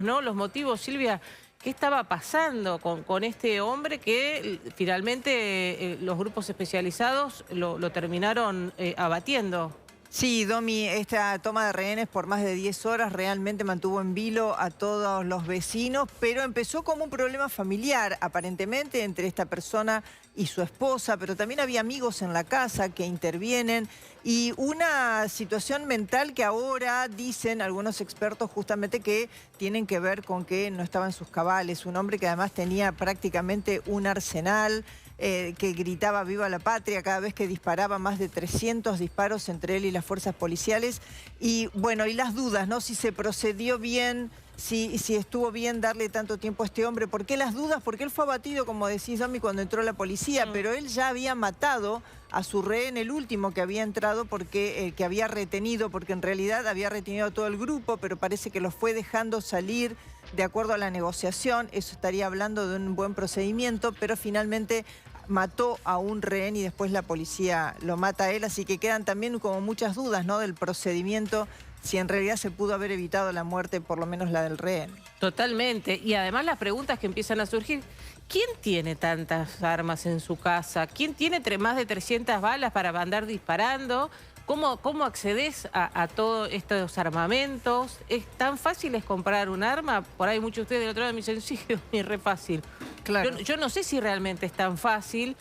¿No? Los motivos, Silvia, ¿qué estaba pasando con este hombre que finalmente los grupos especializados lo terminaron abatiendo? Sí, Domi, esta toma de rehenes por más de 10 horas realmente mantuvo en vilo a todos los vecinos, pero empezó como un problema familiar, aparentemente, entre esta persona y su esposa, pero también había amigos en la casa que intervienen y una situación mental que ahora dicen algunos expertos justamente que tienen que ver con que no estaba en sus cabales. Un hombre que además tenía prácticamente un arsenal, que gritaba "Viva la patria" cada vez que disparaba, más de 300 disparos entre él y las fuerzas policiales. Y bueno, y las dudas, ¿no? Si se procedió bien, si estuvo bien darle tanto tiempo a este hombre. ¿Por qué las dudas? Porque él fue abatido, como decís, Domi, cuando entró la policía, pero él ya había matado a su rehén, el último que había entrado, porque que había retenido, porque en realidad había retenido a todo el grupo, pero parece que lo fue dejando salir de acuerdo a la negociación. Eso estaría hablando de un buen procedimiento, pero finalmente mató a un rehén y después la policía lo mata a él, así que quedan también como muchas dudas, ¿no?, del procedimiento, si en realidad se pudo haber evitado la muerte, por lo menos la del rehén. Totalmente. Y además las preguntas que empiezan a surgir. ¿Quién tiene tantas armas en su casa? ¿Quién tiene más de 300 balas para andar disparando? ¿Cómo accedes a todos estos armamentos? ¿Es tan fácil es comprar un arma? Por ahí muchos de ustedes del otro lado me dicen, sí, es re fácil. Claro. Yo no sé si realmente es tan fácil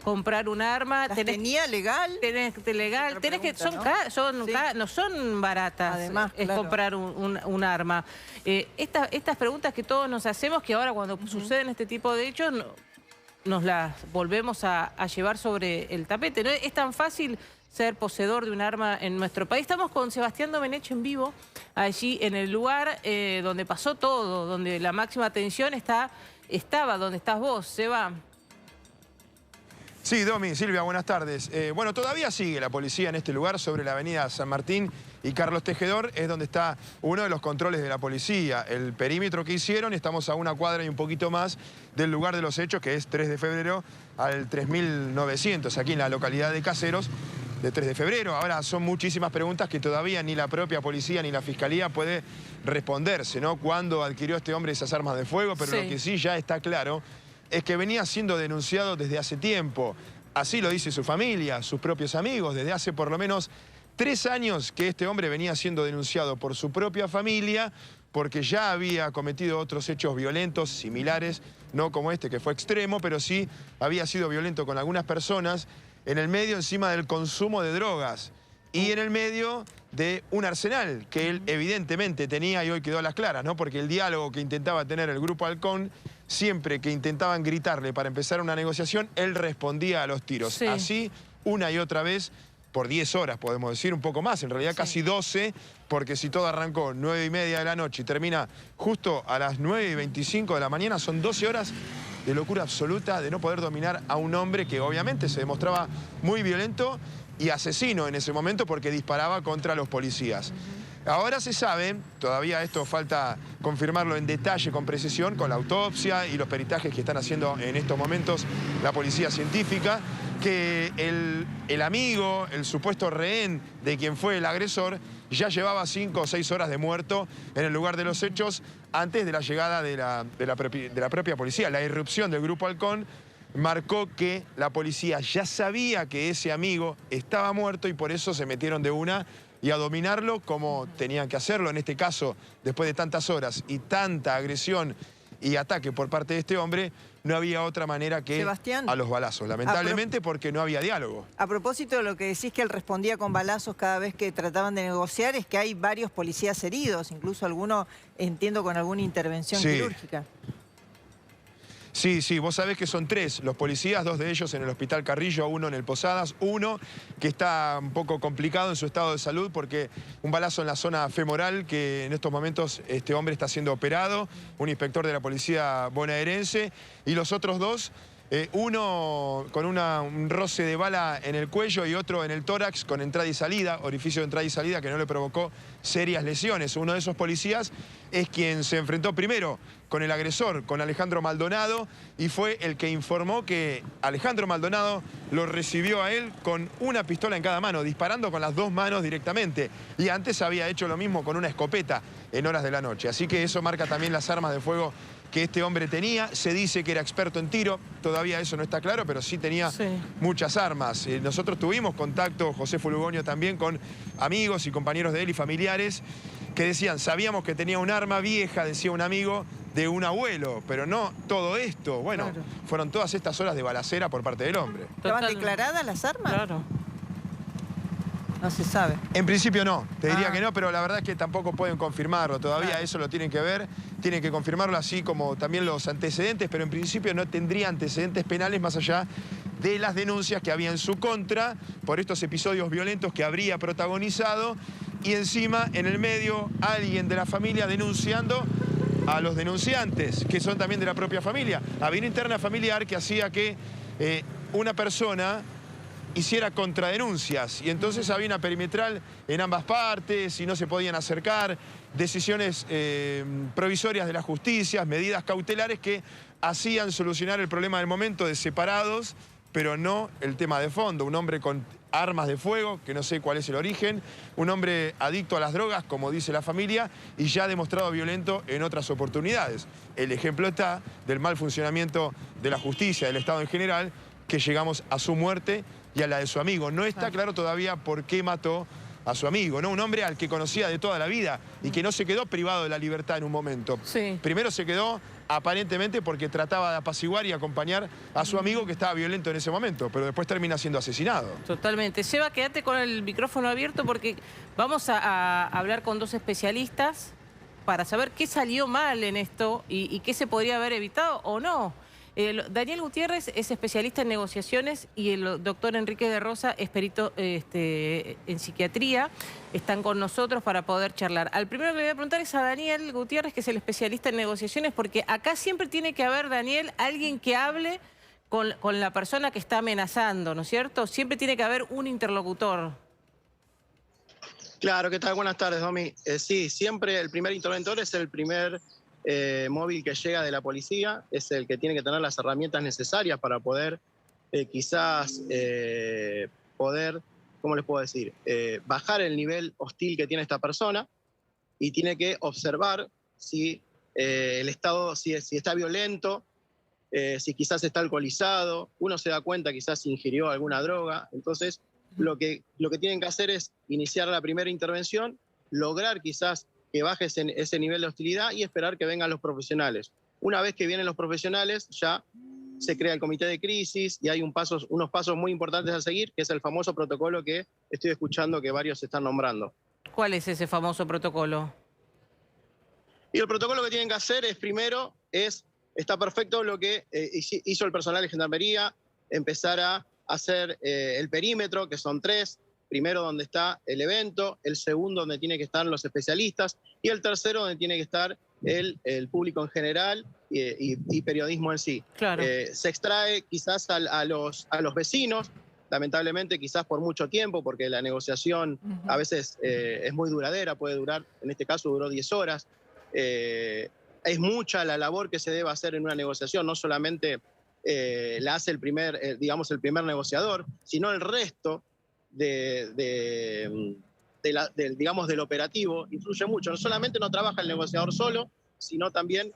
comprar un arma. ¿Tenía legal? Tenés legal, no son baratas. Además, es claro, comprar un arma. Estas preguntas que todos nos hacemos, que ahora cuando suceden este tipo de hechos, nos las volvemos a llevar sobre el tapete. No es tan fácil ser poseedor de un arma en nuestro país. Estamos con Sebastián Domenech en vivo, allí en el lugar donde pasó todo, donde la máxima atención estaba donde estás vos, Seba. Sí, Domi, Silvia, buenas tardes. Bueno, todavía sigue la policía en este lugar, sobre la avenida San Martín y Carlos Tejedor, es donde está uno de los controles de la policía. El perímetro que hicieron, estamos a una cuadra y un poquito más del lugar de los hechos, que es 3 de febrero al 3900, aquí en la localidad de Caseros, de 3 de febrero. Ahora, son muchísimas preguntas que todavía ni la propia policía ni la fiscalía puede responderse, ¿no? ¿Cuándo adquirió este hombre esas armas de fuego? Pero Sí. lo que sí ya está claro es que venía siendo denunciado desde hace tiempo. Así lo dice su familia, sus propios amigos. Desde hace por lo menos 3 años que este hombre venía siendo denunciado por su propia familia, porque ya había cometido otros hechos violentos similares, no como este que fue extremo, pero sí había sido violento con algunas personas en el medio encima del consumo de drogas y en el medio de un arsenal que él evidentemente tenía, y hoy quedó a las claras, ¿no? Porque el diálogo que intentaba tener el Grupo Halcón, siempre que intentaban gritarle para empezar una negociación, él respondía a los tiros. Sí. Así, una y otra vez, por 10 horas, podemos decir, un poco más, en realidad Sí. casi 12, porque si todo arrancó 9:30 de la noche y termina justo a las 9:25 de la mañana, son 12 horas de locura absoluta, de no poder dominar a un hombre que obviamente se demostraba muy violento y asesino en ese momento porque disparaba contra los policías. Ahora se sabe, todavía esto falta confirmarlo en detalle, con precisión, con la autopsia y los peritajes que están haciendo en estos momentos la policía científica, que el amigo, el supuesto rehén de quien fue el agresor, ya llevaba 5 o 6 horas de muerto en el lugar de los hechos antes de la llegada de la propia policía. La irrupción del Grupo Halcón marcó que la policía ya sabía que ese amigo estaba muerto y por eso se metieron de una y a dominarlo como tenían que hacerlo. En este caso, después de tantas horas y tanta agresión y ataque por parte de este hombre, no había otra manera que Sebastián, a los balazos, lamentablemente, porque no había diálogo. a propósito de lo que decís, que él respondía con balazos cada vez que trataban de negociar, es que hay varios policías heridos, incluso alguno, entiendo, con alguna intervención quirúrgica. Sí, vos sabés que son 3 los policías, 2 de ellos en el Hospital Carrillo, 1 en el Posadas, 1 que está un poco complicado en su estado de salud porque un balazo en la zona femoral, que en estos momentos este hombre está siendo operado, un inspector de la policía bonaerense, y los otros 2 Uno con un roce de bala en el cuello y otro en el tórax con entrada y salida, orificio de entrada y salida que no le provocó serias lesiones. Uno de esos policías es quien se enfrentó primero con el agresor, con Alejandro Maldonado, y fue el que informó que Alejandro Maldonado lo recibió a él con una pistola en cada mano, disparando con las dos manos directamente. Y antes había hecho lo mismo con una escopeta en horas de la noche. Así que eso marca también las armas de fuego que este hombre tenía. Se dice que era experto en tiro, todavía eso no está claro, pero sí tenía muchas armas. Nosotros tuvimos contacto, José Fulgoño también, con amigos y compañeros de él y familiares que decían, sabíamos que tenía un arma vieja, decía un amigo, de un abuelo, pero no todo esto. Bueno, fueron todas estas horas de balacera por parte del hombre. ¿Estaban declaradas las armas? Claro. No se sabe. En principio no, te diría que no, pero la verdad es que tampoco pueden confirmarlo. Todavía eso lo tienen que ver, tienen que confirmarlo, así como también los antecedentes, pero en principio no tendría antecedentes penales más allá de las denuncias que había en su contra por estos episodios violentos que habría protagonizado, y encima en el medio alguien de la familia denunciando a los denunciantes, que son también de la propia familia. Había una interna familiar que hacía que una persona hiciera contradenuncias, y entonces había una perimetral en ambas partes y no se podían acercar, decisiones provisorias de la justicia, medidas cautelares que hacían solucionar el problema del momento de separados, pero no el tema de fondo. Un hombre con armas de fuego, que no sé cuál es el origen, un hombre adicto a las drogas, como dice la familia, y ya demostrado violento en otras oportunidades. El ejemplo está del mal funcionamiento de la justicia, del Estado en general, que llegamos a su muerte y a la de su amigo. No está claro todavía por qué mató a su amigo, ¿no? Un hombre al que conocía de toda la vida y que no se quedó privado de la libertad en un momento. Primero se quedó aparentemente porque trataba de apaciguar y acompañar a su amigo que estaba violento en ese momento, pero después termina siendo asesinado. Totalmente. Seba, quédate con el micrófono abierto porque vamos a hablar con dos especialistas para saber qué salió mal en esto y qué se podría haber evitado o no. Daniel Gutiérrez es especialista en negociaciones y el doctor Enrique de Rosa es perito en psiquiatría. Están con nosotros para poder charlar. Al primero que le voy a preguntar es a Daniel Gutiérrez, que es el especialista en negociaciones, porque acá siempre tiene que haber, Daniel, alguien que hable con la persona que está amenazando, ¿no es cierto? Siempre tiene que haber un interlocutor. Claro, ¿qué tal? Buenas tardes, Domi. Sí, siempre el primer interventor es el primer móvil que llega de la policía, es el que tiene que tener las herramientas necesarias para poder poder, ¿cómo les puedo decir? Bajar el nivel hostil que tiene esta persona, y tiene que observar si el estado, si está violento, si quizás está alcoholizado, uno se da cuenta quizás si ingirió alguna droga. Entonces lo que tienen que hacer es iniciar la primera intervención, lograr quizás que baje ese nivel de hostilidad y esperar que vengan los profesionales. Una vez que vienen los profesionales, ya se crea el comité de crisis y hay unos pasos muy importantes a seguir, que es el famoso protocolo que estoy escuchando que varios están nombrando. ¿Cuál es ese famoso protocolo? Y el protocolo que tienen que hacer es, primero, está perfecto lo que hizo el personal de Gendarmería, empezar a hacer el perímetro, que son 3, primero donde está el evento, el segundo donde tienen que estar los especialistas y el tercero donde tiene que estar el público en general y periodismo en sí. Claro. Se extrae quizás a los vecinos, lamentablemente quizás por mucho tiempo, porque la negociación a veces es muy duradera, puede durar, en este caso duró 10 horas. Es mucha la labor que se debe hacer en una negociación, no solamente la hace el primer negociador, sino el resto del operativo influye mucho. No solamente no trabaja el negociador solo, sino también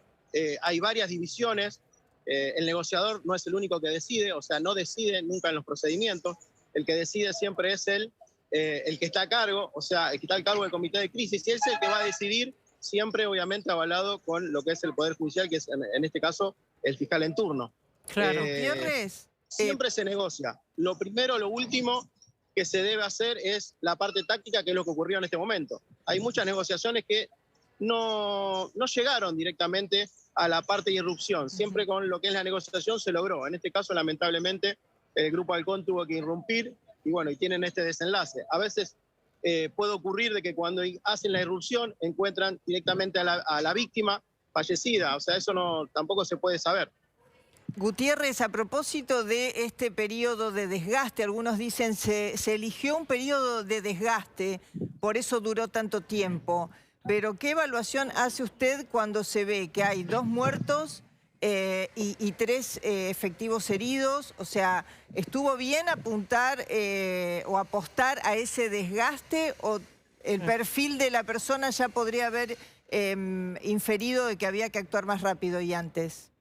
hay varias divisiones. El negociador no es el único que decide, o sea, no decide nunca en los procedimientos. El que decide siempre es el que está a cargo, o sea, el que está a cargo del comité de crisis, y él es el que va a decidir, siempre obviamente avalado con lo que es el Poder Judicial, que es en este caso el fiscal en turno. Claro. Siempre se negocia. Lo primero, lo último que se debe hacer es la parte táctica, que es lo que ocurrió en este momento. Hay muchas negociaciones que no llegaron directamente a la parte de irrupción. Siempre con lo que es la negociación se logró. En este caso, lamentablemente, el Grupo Halcón tuvo que irrumpir y bueno, y tienen este desenlace. A veces puede ocurrir de que cuando hacen la irrupción encuentran directamente a la víctima fallecida. O sea, eso tampoco se puede saber. Gutiérrez, a propósito de este periodo de desgaste, algunos dicen se eligió un periodo de desgaste, por eso duró tanto tiempo. Pero ¿qué evaluación hace usted cuando se ve que hay 2 muertos y 3 efectivos heridos? O sea, ¿estuvo bien apuntar o apostar a ese desgaste o el perfil de la persona ya podría haber inferido de que había que actuar más rápido y antes?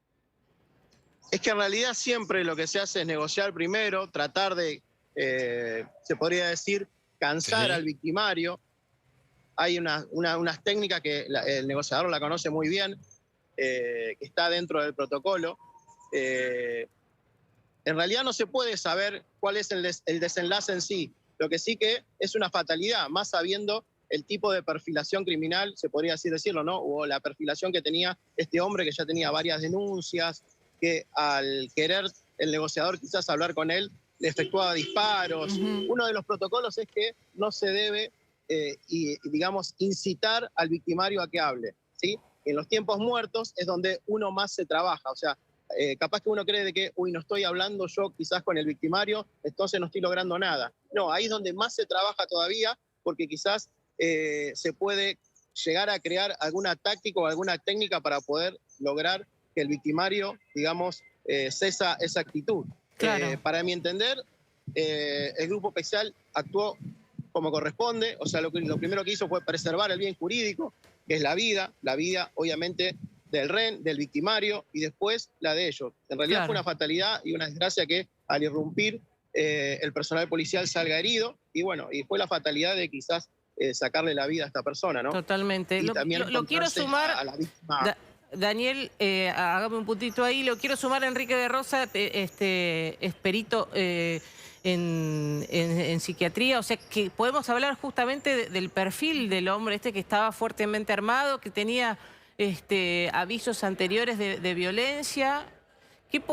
Es que en realidad siempre lo que se hace es negociar primero, tratar de, se podría decir, cansar al victimario. Hay unas técnicas que el negociador la conoce muy bien, que está dentro del protocolo. En realidad no se puede saber cuál es el desenlace en sí. Lo que sí que es una fatalidad, más sabiendo el tipo de perfilación criminal, se podría así decirlo, ¿no? O la perfilación que tenía este hombre, que ya tenía varias denuncias, que al querer el negociador quizás hablar con él, le efectuaba disparos. Uno de los protocolos es que no se debe, digamos, incitar al victimario a que hable, ¿sí? En los tiempos muertos es donde uno más se trabaja, o sea, capaz que uno cree de que, uy, no estoy hablando yo quizás con el victimario, entonces no estoy logrando nada. No, ahí es donde más se trabaja todavía, porque quizás se puede llegar a crear alguna táctica o alguna técnica para poder lograr que el victimario, digamos, cesa esa actitud. Claro. Para mi entender, el grupo especial actuó como corresponde, o sea, lo primero que hizo fue preservar el bien jurídico, que es la vida obviamente del rehén, del victimario, y después la de ellos. En realidad fue una fatalidad y una desgracia que al irrumpir el personal policial salga herido, y bueno, y fue la fatalidad de quizás sacarle la vida a esta persona, ¿no? Totalmente. Y también lo quiero sumar a la víctima. Daniel, hágame un puntito ahí. Lo quiero sumar a Enrique de Rosa, es perito en psiquiatría. O sea, que podemos hablar justamente del perfil del hombre que estaba fuertemente armado, que tenía avisos anteriores de violencia.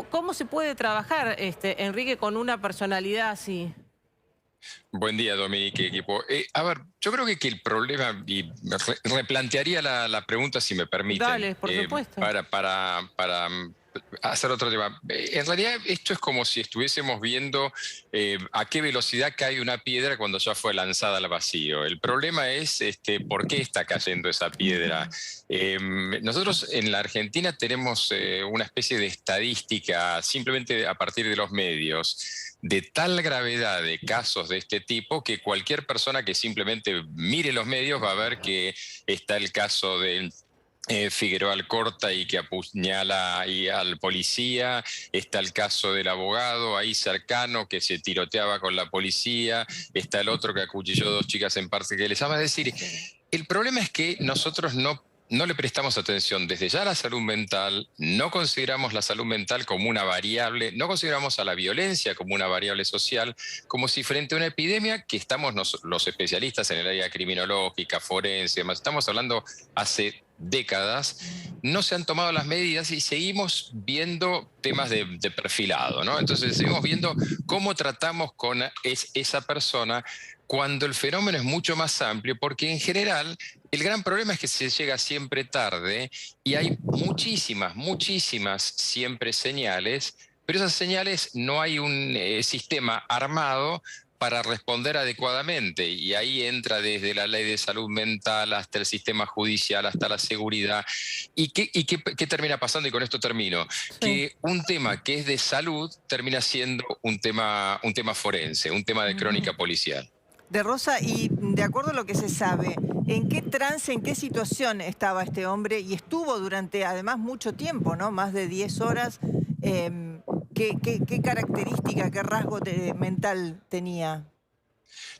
¿Cómo se puede trabajar, Enrique, con una personalidad así? Buen día, Dominique, equipo. A ver, yo creo que el problema, y replantearía la pregunta si me permiten. Dale, por supuesto. Para hacer otro tema. En realidad esto es como si estuviésemos viendo a qué velocidad cae una piedra cuando ya fue lanzada al vacío. El problema es por qué está cayendo esa piedra. Nosotros en la Argentina tenemos una especie de estadística simplemente a partir de los medios de tal gravedad de casos de este tipo que cualquier persona que simplemente mire los medios va a ver que está el caso del Figueroa Alcorta y que apuñala al policía, está el caso del abogado ahí cercano que se tiroteaba con la policía, está el otro que acuchilló 2 chicas en Parque que les ama. Es decir, el problema es que nosotros no le prestamos atención desde ya a la salud mental, no consideramos la salud mental como una variable, no consideramos a la violencia como una variable social, como si frente a una epidemia que estamos los especialistas en el área criminológica, forense, demás, estamos hablando hace décadas, no se han tomado las medidas y seguimos viendo temas de perfilado, ¿no? Entonces seguimos viendo cómo tratamos con esa persona cuando el fenómeno es mucho más amplio, porque en general el gran problema es que se llega siempre tarde y hay muchísimas siempre señales, pero esas señales no hay un sistema armado para responder adecuadamente, y ahí entra desde la ley de salud mental hasta el sistema judicial, hasta la seguridad. ¿Y qué termina pasando? Y con esto termino. Sí. Que un tema que es de salud termina siendo un tema forense, un tema de crónica policial. De Rosa, y de acuerdo a lo que se sabe, ¿en qué trance, en qué situación estaba este hombre? Y estuvo durante, además, mucho tiempo, ¿no? Más de 10 horas. ¿Qué característica, qué rasgo mental tenía?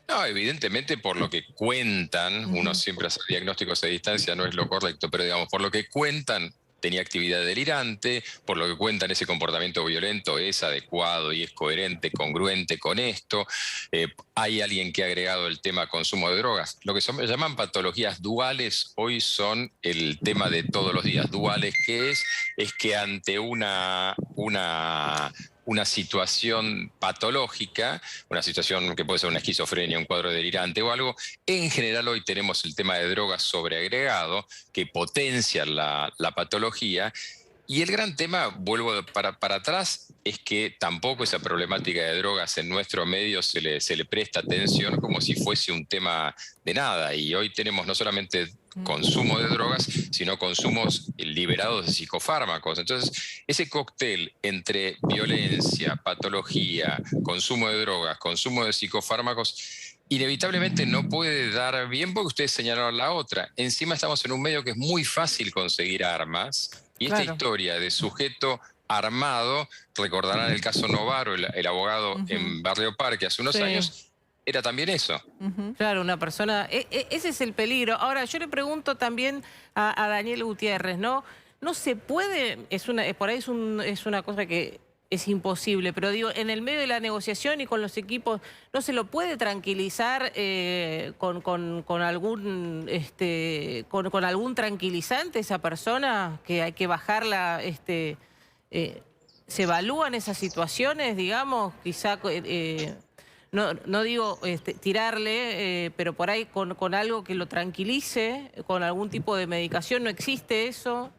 No, evidentemente por lo que cuentan, uno siempre hace diagnósticos a distancia, no es lo correcto, pero digamos, por lo que cuentan, tenía actividad delirante, por lo que cuentan ese comportamiento violento es adecuado y es coherente, congruente con esto. Hay alguien que ha agregado el tema consumo de drogas. Lo que se llaman patologías duales hoy son el tema de todos los días. Duales, ¿qué es? Es que ante una situación patológica, una situación que puede ser una esquizofrenia, un cuadro delirante o algo, en general hoy tenemos el tema de drogas sobreagregado que potencian la patología, Y el gran tema, vuelvo para atrás, es que tampoco esa problemática de drogas en nuestro medio se le presta atención como si fuese un tema de nada. Y hoy tenemos no solamente consumo de drogas, sino consumos liberados de psicofármacos. Entonces, ese cóctel entre violencia, patología, consumo de drogas, consumo de psicofármacos, inevitablemente no puede dar bien porque ustedes señalaron la otra. Encima estamos en un medio que es muy fácil conseguir armas y esta historia de sujeto armado, recordarán el caso Novaro, el abogado en Barrio Parque hace unos años, era también eso. Claro, una persona... ese es el peligro. Ahora, yo le pregunto también a Daniel Gutiérrez, ¿no? No se puede... por ahí es una cosa que es imposible, pero digo, en el medio de la negociación y con los equipos, ¿no se lo puede tranquilizar con algún con algún tranquilizante esa persona? Que hay que bajarla... ¿se evalúan esas situaciones, digamos? Quizá... No digo tirarle, pero por ahí con algo que lo tranquilice, con algún tipo de medicación. ¿No existe eso?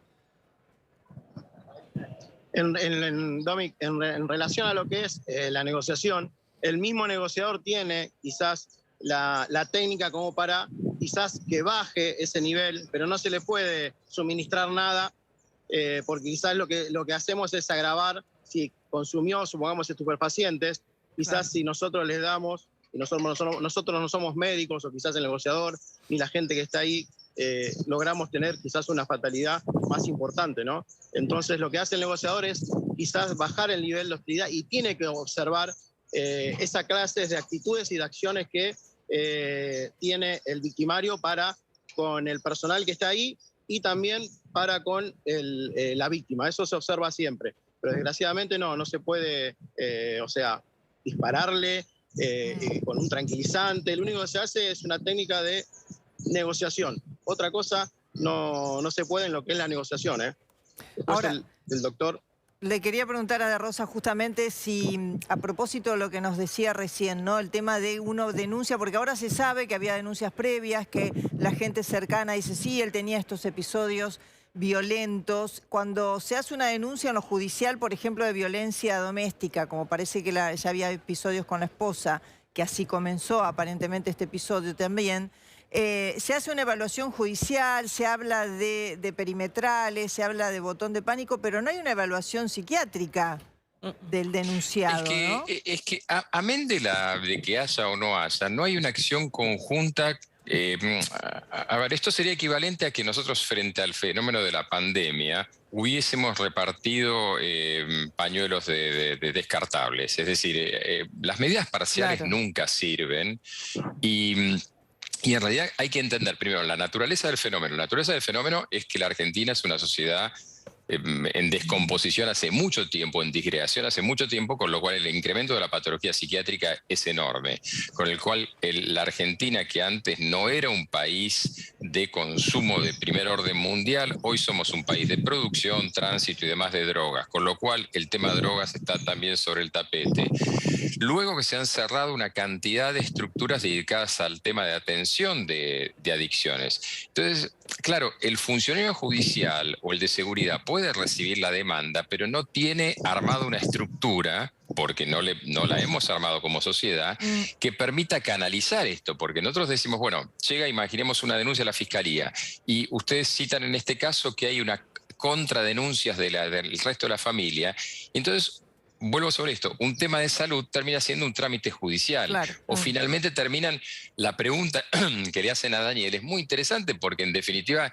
Domic, en relación a lo que es la negociación, el mismo negociador tiene quizás la técnica como para quizás que baje ese nivel, pero no se le puede suministrar nada, porque quizás lo que hacemos es agravar si consumió, supongamos, estupefacientes. Quizás si nosotros les damos, y nosotros no somos médicos, o quizás el negociador, ni la gente que está ahí, logramos tener quizás una fatalidad más importante, ¿no? Entonces lo que hace el negociador es quizás bajar el nivel de hostilidad y tiene que observar esa clase de actitudes y de acciones que tiene el victimario para con el personal que está ahí y también para con la víctima. Eso se observa siempre. Pero desgraciadamente no se puede, dispararle con un tranquilizante. Lo único que se hace es una técnica de negociación. Otra cosa no se puede en lo que es la negociación. Después Ahora, el doctor... Le quería preguntar a De Rosa justamente si, a propósito de lo que nos decía recién, ¿no? El tema de uno denuncia, porque ahora se sabe que había denuncias previas, que la gente cercana dice, sí, él tenía estos episodios violentos. Cuando se hace una denuncia en lo judicial, por ejemplo, de violencia doméstica, como parece que ya había episodios con la esposa, que así comenzó aparentemente este episodio también, se hace una evaluación judicial, se habla de perimetrales, se habla de botón de pánico, pero no hay una evaluación psiquiátrica del denunciado, ¿no? Es que amén de que haya o no haya, no hay una acción conjunta. A ver, esto sería equivalente a que nosotros frente al fenómeno de la pandemia hubiésemos repartido pañuelos de descartables. Es decir, las medidas parciales nunca sirven y en realidad hay que entender primero la naturaleza del fenómeno. La naturaleza del fenómeno es que la Argentina es una sociedad en descomposición hace mucho tiempo, en disgregación hace mucho tiempo, con lo cual el incremento de la patología psiquiátrica es enorme, con el cual la Argentina, que antes no era un país de consumo de primer orden mundial, hoy somos un país de producción, tránsito y demás de drogas, con lo cual el tema de drogas está también sobre el tapete. Luego que se han cerrado una cantidad de estructuras dedicadas al tema de atención de adicciones. Entonces, claro, el funcionario judicial o el de seguridad puede recibir la demanda, pero no tiene armado una estructura, porque no la hemos armado como sociedad, que permita canalizar esto. Porque nosotros decimos, bueno, imaginemos una denuncia a la Fiscalía, y ustedes citan en este caso que hay una contradenuncias del resto de la familia. Entonces, vuelvo sobre esto, un tema de salud termina siendo un trámite judicial. Claro. O finalmente terminan, la pregunta que le hacen a Daniel es muy interesante porque en definitiva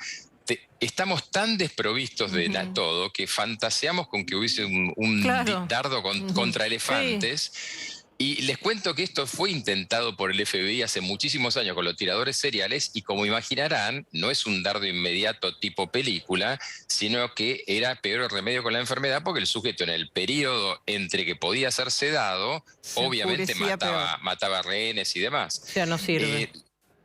estamos tan desprovistos de todo que fantaseamos con que hubiese un dardo contra elefantes. Sí. Y les cuento que esto fue intentado por el FBI hace muchísimos años con los tiradores seriales y como imaginarán, no es un dardo inmediato tipo película, sino que era peor el remedio con la enfermedad porque el sujeto en el periodo entre que podía ser sedado, obviamente mataba rehenes y demás. O sea, no sirve.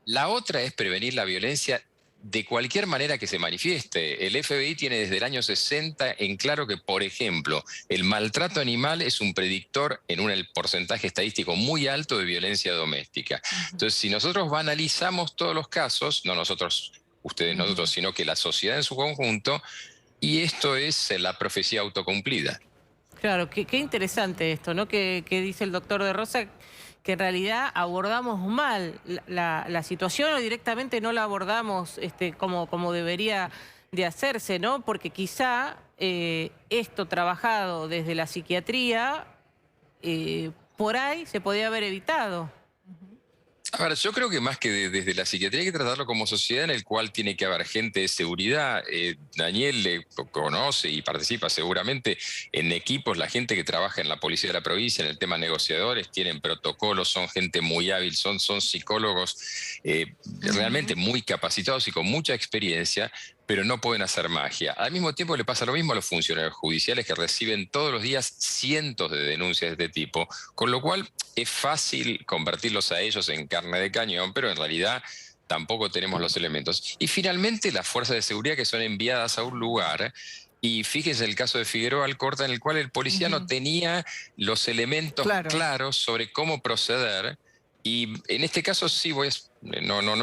La otra es prevenir la violencia de cualquier manera que se manifieste. El FBI tiene desde el año 60 en claro que, por ejemplo, el maltrato animal es un predictor en un porcentaje estadístico muy alto de violencia doméstica. Entonces, si nosotros analizamos todos los casos, no nosotros, ustedes nosotros, sino que la sociedad en su conjunto, Y esto es la profecía autocumplida. Claro, qué interesante esto, ¿no? Que dice el doctor de Rosa, que en realidad abordamos mal la situación o directamente no la abordamos como debería de hacerse, ¿no? Porque quizá esto trabajado desde la psiquiatría, por ahí se podía haber evitado. A ver, yo creo que más que desde la psiquiatría hay que tratarlo como sociedad en el cual tiene que haber gente de seguridad. Daniel conoce y participa seguramente en equipos, la gente que trabaja en la policía de la provincia, en el tema negociadores, tienen protocolos, son gente muy hábil, son psicólogos realmente muy capacitados y con mucha experiencia, pero no pueden hacer magia. Al mismo tiempo le pasa lo mismo a los funcionarios judiciales que reciben todos los días cientos de denuncias de este tipo, con lo cual es fácil convertirlos a ellos en carne de cañón, pero en realidad tampoco tenemos los elementos. Y finalmente las fuerzas de seguridad que son enviadas a un lugar. Y fíjense el caso de Figueroa Alcorta, en el cual el policía no tenía los elementos claros sobre cómo proceder. Y en este caso sí no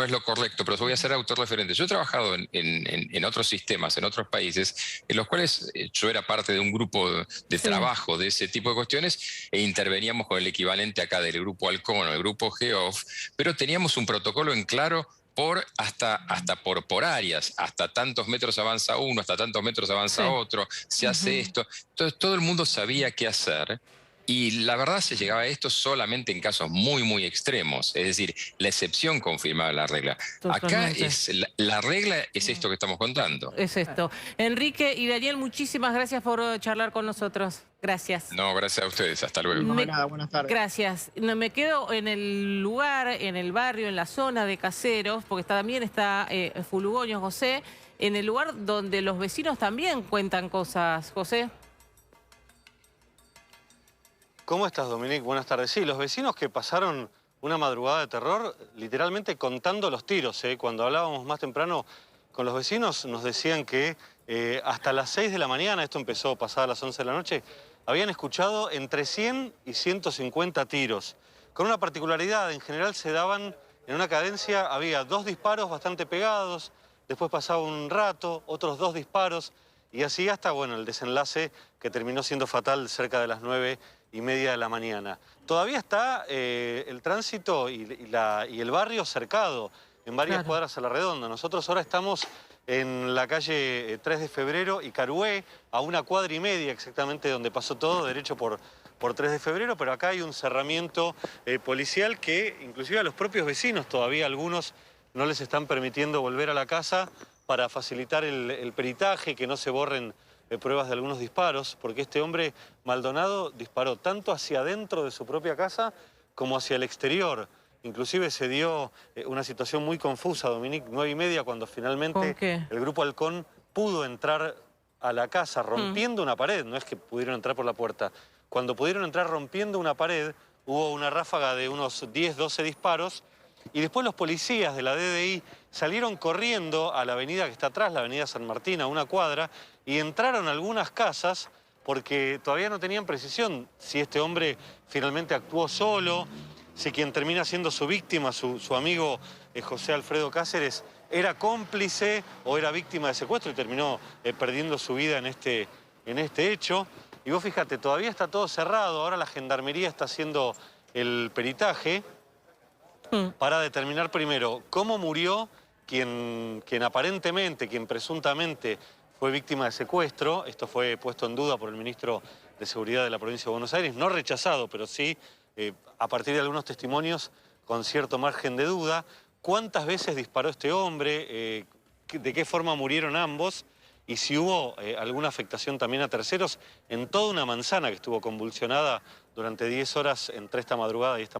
es lo correcto, pero voy a ser autorreferente. Yo he trabajado en otros sistemas, en otros países, en los cuales yo era parte de un grupo de trabajo de ese tipo de cuestiones e interveníamos con el equivalente acá del grupo Halcón o el grupo GEOF, pero teníamos un protocolo en claro hasta por áreas, hasta tantos metros avanza uno, hasta tantos metros avanza otro, se hace esto. Entonces todo el mundo sabía qué hacer. Y la verdad se llegaba a esto solamente en casos muy, muy extremos. Es decir, la excepción confirmaba la regla. Acá la regla es esto que estamos contando. Es esto. Enrique y Daniel, muchísimas gracias por charlar con nosotros. Gracias. No, gracias a ustedes. Hasta luego. No, nada, buenas tardes. Gracias. Me quedo en el lugar, en el barrio, en la zona de Caseros, porque también está Fulugoño, José, en el lugar donde los vecinos también cuentan cosas. José. ¿Cómo estás, Dominique? Buenas tardes. Sí, los vecinos que pasaron una madrugada de terror, literalmente contando los tiros. Cuando hablábamos más temprano con los vecinos, nos decían que hasta las 6 de la mañana, esto empezó pasada las 11 de la noche, habían escuchado entre 100 y 150 tiros. Con una particularidad, en general se daban en una cadencia, había 2 disparos bastante pegados, después pasaba un rato, otros 2 disparos, y así hasta, bueno, el desenlace que terminó siendo fatal cerca de las 9:30 de la mañana. Todavía está el tránsito y el barrio cercado en varias cuadras a la redonda. Nosotros ahora estamos en la calle 3 de Febrero y Carué, a 1,5 cuadras exactamente donde pasó todo, derecho por 3 de Febrero, pero acá hay un cerramiento policial que inclusive a los propios vecinos, todavía algunos no les están permitiendo volver a la casa para facilitar el peritaje, que no se borren pruebas de algunos disparos, porque este hombre, Maldonado, disparó tanto hacia adentro de su propia casa como hacia el exterior. Inclusive se dio una situación muy confusa, Dominique, 9:30, cuando finalmente el grupo Halcón pudo entrar a la casa rompiendo una pared, no es que pudieron entrar por la puerta. Cuando pudieron entrar rompiendo una pared, hubo una ráfaga de unos 10, 12 disparos, y después los policías de la DDI salieron corriendo a la avenida que está atrás, la avenida San Martín, a 1 cuadra, y entraron a algunas casas porque todavía no tenían precisión si este hombre finalmente actuó solo, si quien termina siendo su víctima, su amigo José Alfredo Cáceres, era cómplice o era víctima de secuestro y terminó perdiendo su vida en este hecho. Y vos fíjate, todavía está todo cerrado, ahora la Gendarmería está haciendo el peritaje para determinar primero cómo murió quien aparentemente, quien presuntamente fue víctima de secuestro. Esto fue puesto en duda por el ministro de Seguridad de la provincia de Buenos Aires, no rechazado, pero sí a partir de algunos testimonios con cierto margen de duda. ¿Cuántas veces disparó este hombre? ¿De qué forma murieron ambos? Y si hubo alguna afectación también a terceros en toda una manzana que estuvo convulsionada durante 10 horas entre esta madrugada y esta